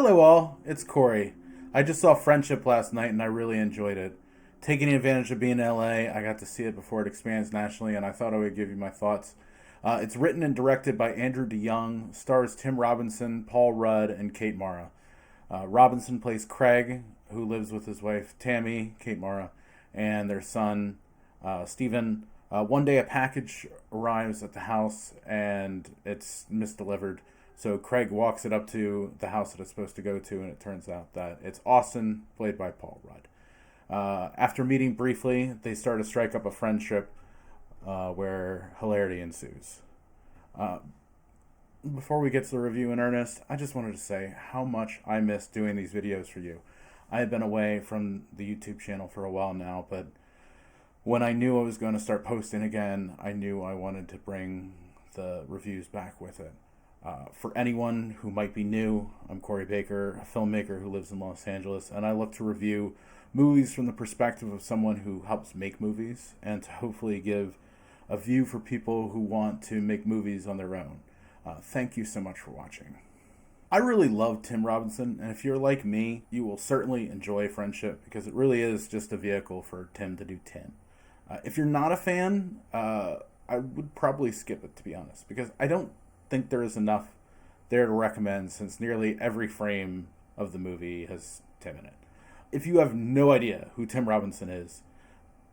Hello, all. It's Cory. I just saw Friendship last night and I really enjoyed it. Taking advantage of being in LA, I got to see it before it expands nationally, and I thought I would give you my thoughts. It's written and directed by Andrew DeYoung, stars Tim Robinson, Paul Rudd, and Kate Mara. Robinson plays Craig, who lives with his wife Tammy, Kate Mara, and their son Stephen. One day, a package arrives at the house and it's misdelivered. So Craig walks it up to the house that it's supposed to go to, and it turns out that it's Austin, played by Paul Rudd. After meeting briefly, they start to strike up a friendship where hilarity ensues. Uh, Before we get to the review in earnest, I just wanted to say how much I miss doing these videos for you. I have been away from the YouTube channel for a while now, but when I knew I was going to start posting again, I knew I wanted to bring the reviews back with it. For anyone who might be new, I'm Corey Baker, a filmmaker who lives in Los Angeles, and I look to review movies from the perspective of someone who helps make movies and to hopefully give a view for people who want to make movies on their own. Thank you so much for watching. I really love Tim Robinson, and if you're like me, you will certainly enjoy Friendship because it really is just a vehicle for Tim to do Tim. If you're not a fan, I would probably skip it, to be honest, because I don't think there is enough there to recommend since nearly every frame of the movie has Tim in it. If you have no idea who Tim Robinson is,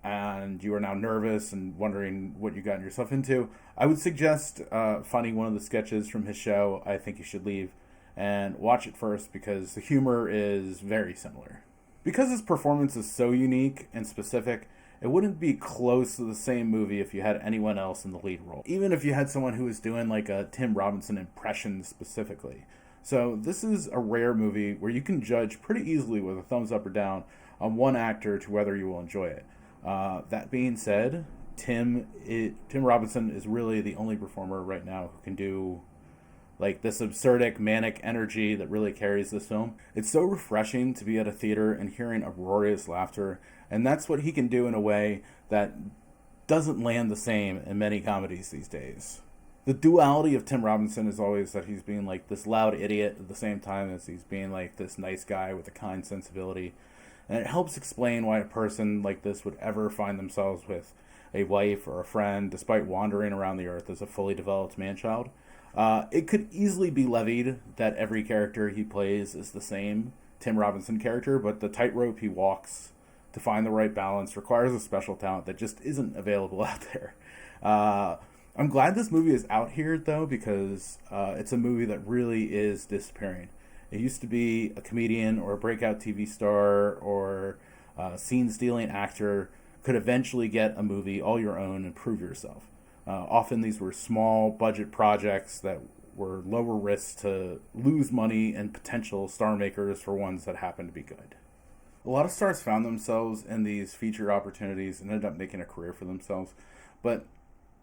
and you are now nervous and wondering what you got yourself into, I would suggest finding one of the sketches from his show, I Think You Should Leave, and watch it first because the humor is very similar. Because his performance is so unique and specific, it wouldn't be close to the same movie if you had anyone else in the lead role, even if you had someone who was doing like a Tim Robinson impression specifically. So this is a rare movie where you can judge pretty easily with a thumbs up or down on one actor to whether you will enjoy it. That being said, Tim Robinson is really the only performer right now who can do like this absurdic, manic energy that really carries this film. It's so refreshing to be at a theater and hearing uproarious laughter, and that's what he can do in a way that doesn't land the same in many comedies these days. The duality of Tim Robinson is always that he's being like this loud idiot at the same time as he's being like this nice guy with a kind sensibility. And it helps explain why a person like this would ever find themselves with a wife or a friend despite wandering around the earth as a fully developed man-child. It could easily be levied that every character he plays is the same Tim Robinson character, but the tightrope he walks to find the right balance requires a special talent that just isn't available out there. I'm glad this movie is out here, though, because it's a movie that really is disappearing. It used to be a comedian or a breakout TV star or a scene-stealing actor could eventually get a movie all your own and prove yourself. Often these were small budget projects that were lower risk to lose money and potential star makers for ones that happened to be good. A lot of stars found themselves in these feature opportunities and ended up making a career for themselves. But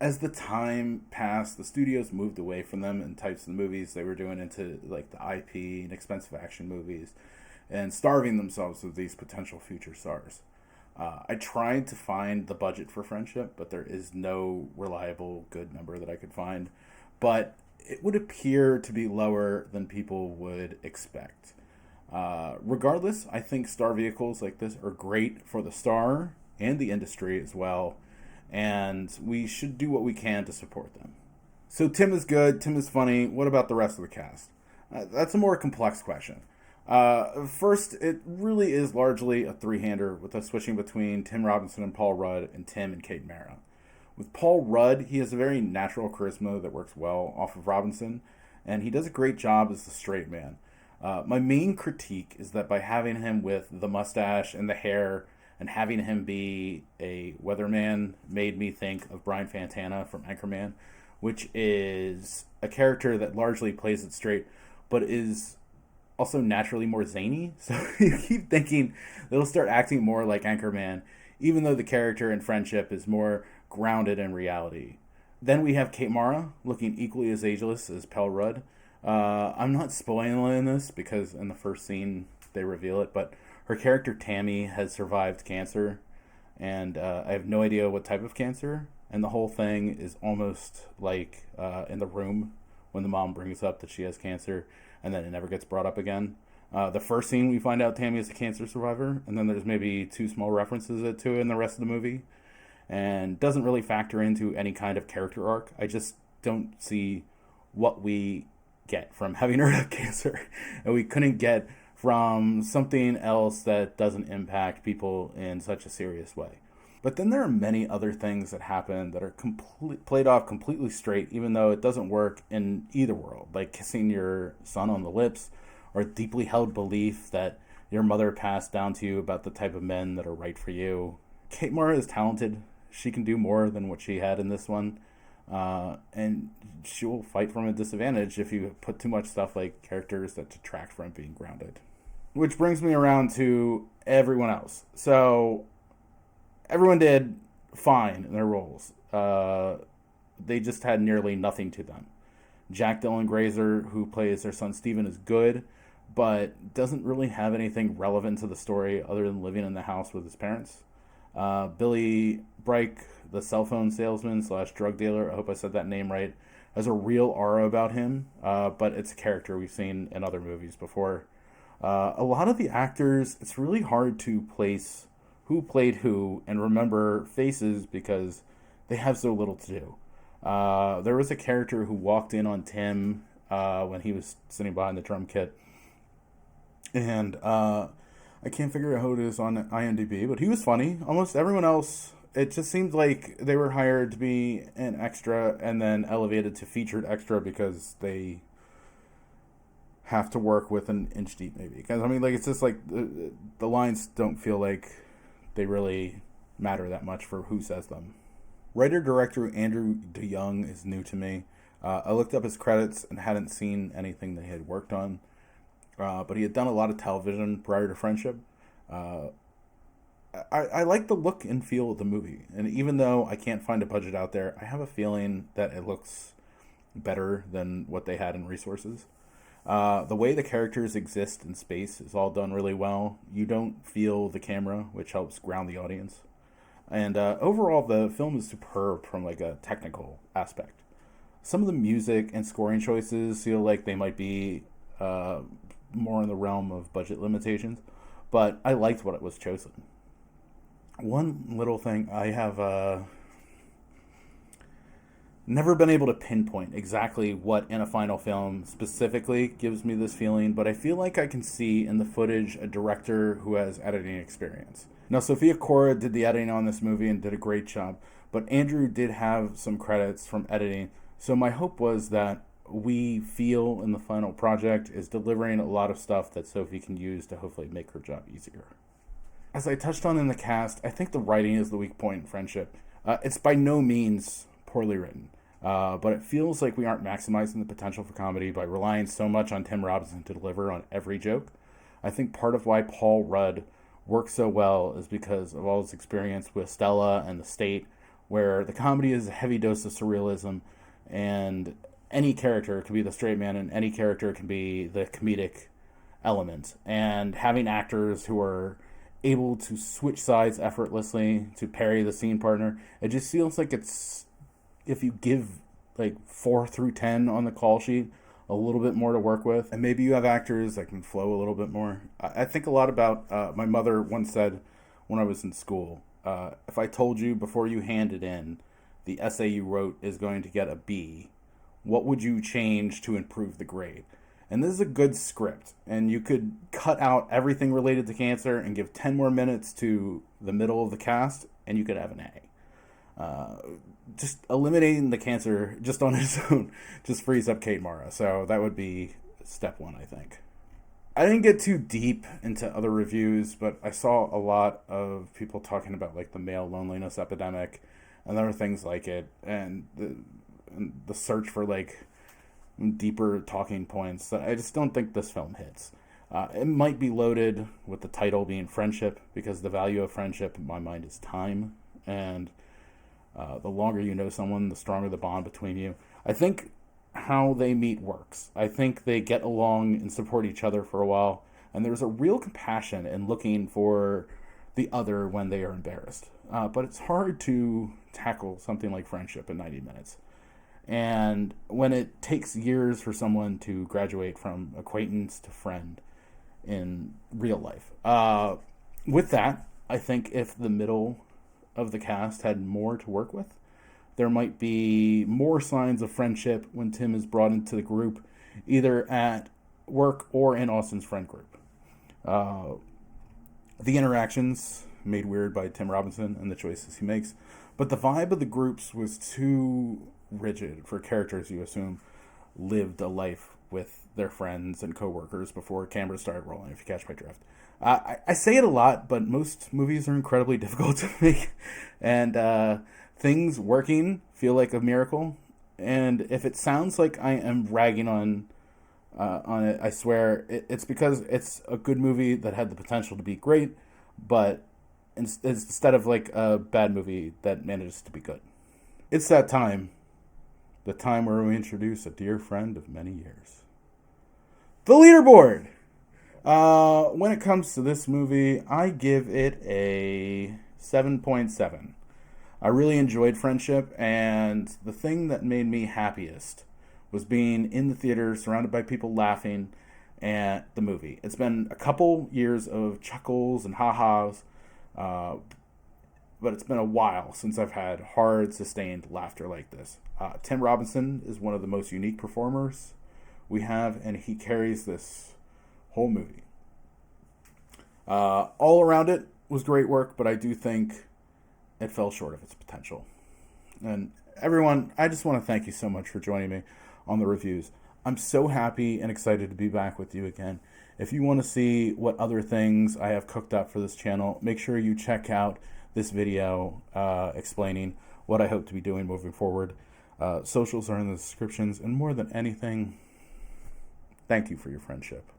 as the time passed, the studios moved away from them and types of movies they were doing into like the IP and expensive action movies and starving themselves of these potential future stars. I tried to find the budget for Friendship, but there is no reliable good number that I could find. But it would appear to be lower than people would expect. Regardless, I think star vehicles like this are great for the star and the industry as well, and we should do what we can to support them. So Tim is good, Tim is funny. What about the rest of the cast? That's a more complex question. First, it really is largely a three-hander with us switching between Tim Robinson and Paul Rudd and Tim and Kate Mara. With Paul Rudd, he has a very natural charisma that works well off of Robinson, and he does a great job as the straight man. My main critique is that by having him with the mustache and the hair and having him be a weatherman made me think of Brian Fantana from Anchorman, which is a character that largely plays it straight, but is also naturally more zany. So you keep thinking they'll start acting more like Anchorman, even though the character in Friendship is more grounded in reality. Then we have Kate Mara, looking equally as ageless as Paul Rudd. I'm not spoiling this because in the first scene they reveal it, but her character Tammy has survived cancer, and I have no idea what type of cancer, and the whole thing is almost like in The Room when the mom brings up that she has cancer and then it never gets brought up again. The first scene, we find out Tammy is a cancer survivor, and then there's maybe two small references to it in the rest of the movie, and doesn't really factor into any kind of character arc. I just don't see what we get from having her have cancer, and we couldn't get from something else that doesn't impact people in such a serious way. But then there are many other things that happen that are played off completely straight, even though it doesn't work in either world, like kissing your son on the lips, or a deeply held belief that your mother passed down to you about the type of men that are right for you. Kate Mara is talented. She can do more than what she had in this one. And she will fight from a disadvantage if you put too much stuff like characters that detract from being grounded. Which brings me around to everyone else. So, everyone did fine in their roles. They just had nearly nothing to them. Jack Dylan Grazer, who plays their son Steven, is good, but doesn't really have anything relevant to the story other than living in the house with his parents. Billy Brike, the cell phone salesman / drug dealer, I hope I said that name right, has a real aura about him, but it's a character we've seen in other movies before. A lot of the actors, it's really hard to place who played who and remember faces because they have so little to do. There was a character who walked in on Tim when he was sitting behind the drum kit, and I can't figure out who it is on IMDb, but he was funny. Almost everyone else, it just seemed like they were hired to be an extra and then elevated to featured extra because they have to work with an inch deep, maybe. Because I mean, like, it's just like the lines don't feel like they really matter that much for who says them. Writer-director Andrew DeYoung is new to me. I looked up his credits and hadn't seen anything that he had worked on, but he had done a lot of television prior to Friendship. I like the look and feel of the movie, and even though I can't find a budget out there, I have a feeling that it looks better than what they had in resources. The way the characters exist in space is all done really well. You don't feel the camera, which helps ground the audience. And overall, the film is superb from like a technical aspect. Some of the music and scoring choices feel like they might be more in the realm of budget limitations, but I liked what it was chosen. One little thing, I have never been able to pinpoint exactly what in a final film specifically gives me this feeling, but I feel like I can see in the footage a director who has editing experience. Now, Sophia Cora did the editing on this movie and did a great job, but Andrew did have some credits from editing, so my hope was that we feel in the final project is delivering a lot of stuff that Sophie can use to hopefully make her job easier. As I touched on in the cast, I think the writing is the weak point in Friendship. It's by no means poorly written, but it feels like we aren't maximizing the potential for comedy by relying so much on Tim Robinson to deliver on every joke. I think part of why Paul Rudd works so well is because of all his experience with Stella and The State, where the comedy is a heavy dose of surrealism, and any character can be the straight man and any character can be the comedic element. And having actors who are able to switch sides effortlessly to parry the scene partner, it just feels like it's, if you give like 4 through 10 on the call sheet, a little bit more to work with, and maybe you have actors that can flow a little bit more. I think a lot about, my mother once said when I was in school, if I told you before you hand it in, the essay you wrote is going to get a B, what would you change to improve the grade? And this is a good script, and you could cut out everything related to cancer and give 10 more minutes to the middle of the cast, and you could have an A. Just eliminating the cancer just on its own just frees up Kate Mara. So that would be step one, I think. I didn't get too deep into other reviews, but I saw a lot of people talking about like the male loneliness epidemic and other things like it, and the search for like deeper talking points that I just don't think this film hits. It might be loaded with the title being Friendship, because the value of friendship in my mind is time, and the longer you know someone, the stronger the bond between you. I think how they meet works. I think they get along and support each other for a while, and there's a real compassion in looking for the other when they are embarrassed. But it's hard to tackle something like Friendship in 90 minutes. And when it takes years for someone to graduate from acquaintance to friend, in real life. With that, I think if the middle of the cast had more to work with, there might be more signs of friendship when Tim is brought into the group, either at work or in Austin's friend group. The interactions made weird by Tim Robinson and the choices he makes, but the vibe of the groups was too rigid for characters you assume lived a life with their friends and coworkers before cameras started rolling, if you catch my drift. I say it a lot, but most movies are incredibly difficult to make, and things working feel like a miracle. And if it sounds like I am ragging on it, I swear it's because it's a good movie that had the potential to be great, but instead of like a bad movie that manages to be good. It's that time, the time where we introduce a dear friend of many years. The Leaderboard! When it comes to this movie, I give it a 7.7. I really enjoyed Friendship, and the thing that made me happiest was being in the theater, surrounded by people laughing at the movie. It's been a couple years of chuckles and ha-has, but it's been a while since I've had hard, sustained laughter like this. Tim Robinson is one of the most unique performers we have, and he carries this whole movie. All around it was great work, but I do think it fell short of its potential. And everyone, I just want to thank you so much for joining me on the reviews. I'm so happy and excited to be back with you again. If you want to see what other things I have cooked up for this channel, make sure you check out this video explaining what I hope to be doing moving forward. Socials are in the descriptions, and more than anything, thank you for your friendship.